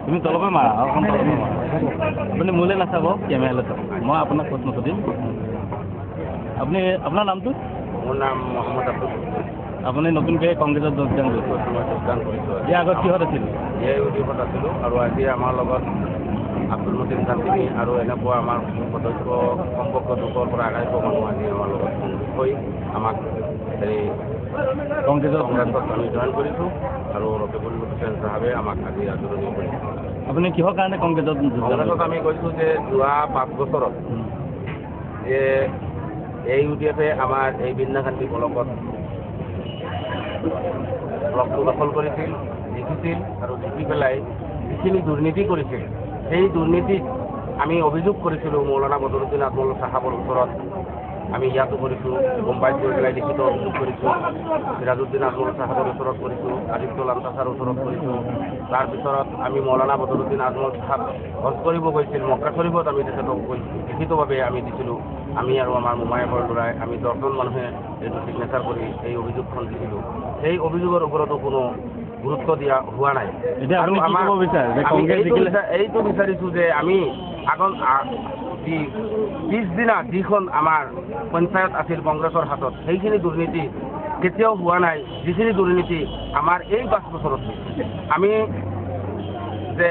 তুমি তলপে মাৰা অকণ তলপে মাৰা আপুনি মোলৈ নাচাব কেমেৰালৈ চাব মই আপোনাক প্ৰশ্ন সুধিম আপুনি আপোনাৰ নামটো মোৰ নাম মহম্মদ আব্দুল আপুনি নতুনকৈ কংগ্ৰেছত যোগদান কৰিছে যোগদান কৰিছোঁ ইয়াৰ আগত কিহত আছিল AUDFত আছিলোঁ আৰু আজি আমাৰ লগত আব্দুল মতিন কান্তিনী আৰু এনেকুৱা আমাৰ সদস্য সম্পৰ্ক দুখৰ পৰা 250 মানুহ আজি আমাৰ লগত সংযোগ হৈ আমাক হেৰি কংগ্ৰেছত আমি জইন কৰিছোঁ আৰু ৰকিবুল হুছেইন চাহাবে আমাক আজি আদৰণি কৰিছে। আপুনি কিহৰ কাৰণে কংগ্ৰেছত কংগ্ৰেছত আমি কৈছোঁ যে যোৱা 5 বছৰত যে AUDFে আমাৰ এই বিন্যাকান্তি ব্লকত ব্লকটো দখল কৰিছিল জিকিছিল আৰু জিকি পেলাই যিখিনি দুৰ্নীতি কৰিছিল সেই দুৰ্নীতিত আমি অভিযোগ কৰিছিলোঁ মৌলানা বদৰুদ্দিন আজমল চাহাবৰ ওচৰত আমি ইয়াতো কৰিছোঁ মুম্বাইত গৈ পেলাই লিখিত অভিযোগ কৰিছোঁ সিৰাজুদ্দিন আজমল চাহাবৰ ওচৰত কৰিছোঁ আদিত্যুল আন্তাছাৰ ওচৰত কৰিছোঁ তাৰপিছত আমি মৌলানা বদৰুদ্দিন আজমল চাহাব হজ কৰিব গৈছিল মক্কা শৰীফত আমি তেখেতক লিখিতভাৱে আমি দিছিলোঁ আমি আৰু আমাৰ মোমায়েকৰ ল'ৰাই আমি 10জন মানুহে এইটো ছিগনেচাৰ কৰি এই অভিযোগখন দিছিলোঁ সেই অভিযোগৰ ওপৰতো কোনো গুৰুত্ব দিয়া হোৱা নাই আৰু আমাৰ এইটো বিচাৰিছোঁ যে আমি পিছদিনা যিখন আমাৰ পঞ্চায়ত আছিল কংগ্ৰেছৰ হাতত সেইখিনি দুৰ্নীতি কেতিয়াও হোৱা নাই যিখিনি দুৰ্নীতি আমাৰ এই 5 বছৰত আমি যে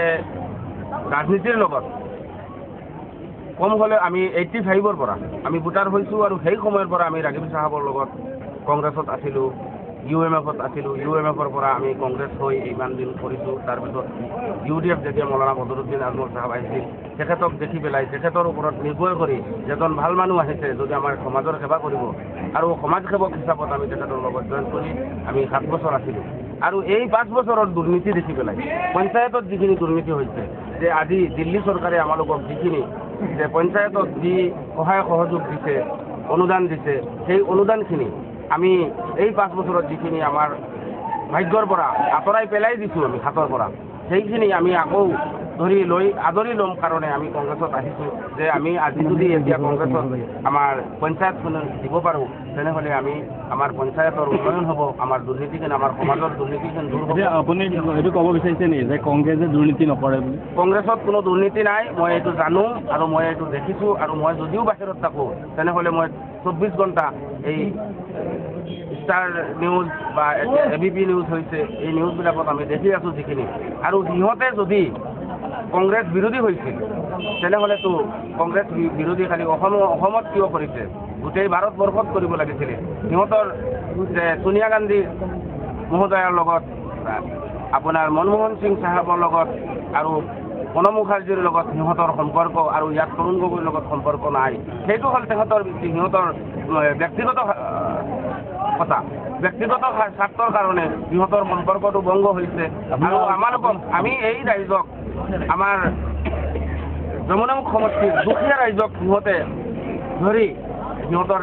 ৰাজনীতিৰ লগত কম হ'লে আমি 85ৰ পৰা আমি ভোটাৰ হৈছোঁ আৰু সেই সময়ৰ পৰা আমি ৰাজীৱ চাহাবৰ লগত কংগ্ৰেছত আছিলোঁ UMFত আছিলোঁ UMFৰ পৰা আমি কংগ্ৰেছ হৈ ইমান দিন কৰিছোঁ তাৰপিছত UDF যেতিয়া মৌলানা বদৰুদ্দিন আজমল চাহাব আহিছিল তেখেতক দেখি পেলাই তেখেতৰ ওপৰত নিৰ্ভৰ কৰি এজন ভাল মানুহ আহিছে যদি আমাৰ সমাজৰ সেৱা কৰিব আৰু সমাজ সেৱক হিচাপত আমি তেখেতৰ লগত জইন কৰি আমি 7 বছৰ আছিলোঁ আৰু এই 5 বছৰৰ দুৰ্নীতি দেখি পেলাই পঞ্চায়তত যিখিনি দুৰ্নীতি হৈছে যে আজি দিল্লী চৰকাৰে আমালোকক যিখিনি যে পঞ্চায়তত যি সহায় সহযোগ দিছে অনুদান দিছে সেই অনুদানখিনি আমি এই 5 বছৰত যিখিনি আমাৰ ভাগ্যৰ পৰা আঁতৰাই পেলাই দিছোঁ আমি হাতৰ পৰা সেইখিনি আমি আকৌ ধৰি লৈ আদৰি ল'ম কাৰণে আমি কংগ্ৰেছত আহিছোঁ যে আমি আজি যদি এতিয়া কংগ্ৰেছত আমাৰ পঞ্চায়তখন দিব পাৰোঁ তেনেহ'লে আমি আমাৰ পঞ্চায়তৰ উন্নয়ন হ'ব আমাৰ দুৰ্নীতিখিনি আমাৰ সমাজৰ দুৰ্নীতিখিনি দূৰ হ'ব। আপুনি এইটো ক'ব বিচাৰিছে নেকি যে কংগ্ৰেছে দুৰ্নীতি নকৰে বুলি কংগ্ৰেছত কোনো দুৰ্নীতি নাই মই এইটো জানো আৰু মই এইটো দেখিছোঁ আৰু মই যদিও বাহিৰত থাকোঁ তেনেহ'লে মই 24 ঘণ্টা এই ষ্টাৰ নিউজ বা ABP নিউজ হৈছে এই নিউজবিলাকত আমি দেখি আছোঁ যিখিনি আৰু সিহঁতে যদি কংগ্ৰেছ বিৰোধী হৈছিল তেনেহ'লেতো কংগ্ৰেছ বিৰোধী খালি অসমত কিয় কৰিছে গোটেই ভাৰতবৰ্ষত কৰিব লাগিছিলে সিহঁতৰ যে ছোনিয়া গান্ধী মহোদয়াৰ লগত আপোনাৰ মনমোহন সিং চাহাবৰ লগত আৰু প্ৰণৱ মুখাৰ্জীৰ লগত সিহঁতৰ সম্পৰ্ক আৰু ইয়াত তৰুণ গগৈৰ লগত সম্পৰ্ক নাই সেইটো হ'ল সিহঁতৰ ব্যক্তিগত কথা ব্যক্তিগত স্বাৰ্থৰ কাৰণে সিহঁতৰ সম্পৰ্কটো ভংগ হৈছে আৰু আমালোকক আমি এই ৰাইজক আমাৰ যমুনামুখ সমষ্টিৰ দুখীয়া ৰাইজক সিহঁতে ধৰি সিহঁতৰ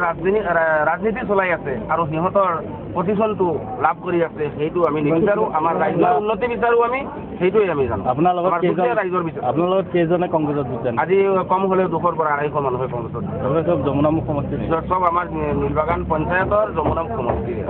ৰাজনীতি চলাই আছে আৰু সিহঁতৰ পজিশ্যনটো লাভ কৰি আছে সেইটো আমি নিবিচাৰোঁ আমাৰ ৰাইজৰ উন্নতি বিচাৰোঁ আমি সেইটোৱে আমি জানো আপোনাৰ লগত ৰাইজৰ বিচাৰোঁ আপোনাৰ লগত কেইজনে কংগ্ৰেছত যোগদান আজি কম হ'লেও 200 পৰা 250 মানুহে কংগ্ৰেছত চব যমুনামুখ সমষ্টি চব আমাৰ নীলবাগান পঞ্চায়তৰ যমুনামুখ সমষ্টিৰ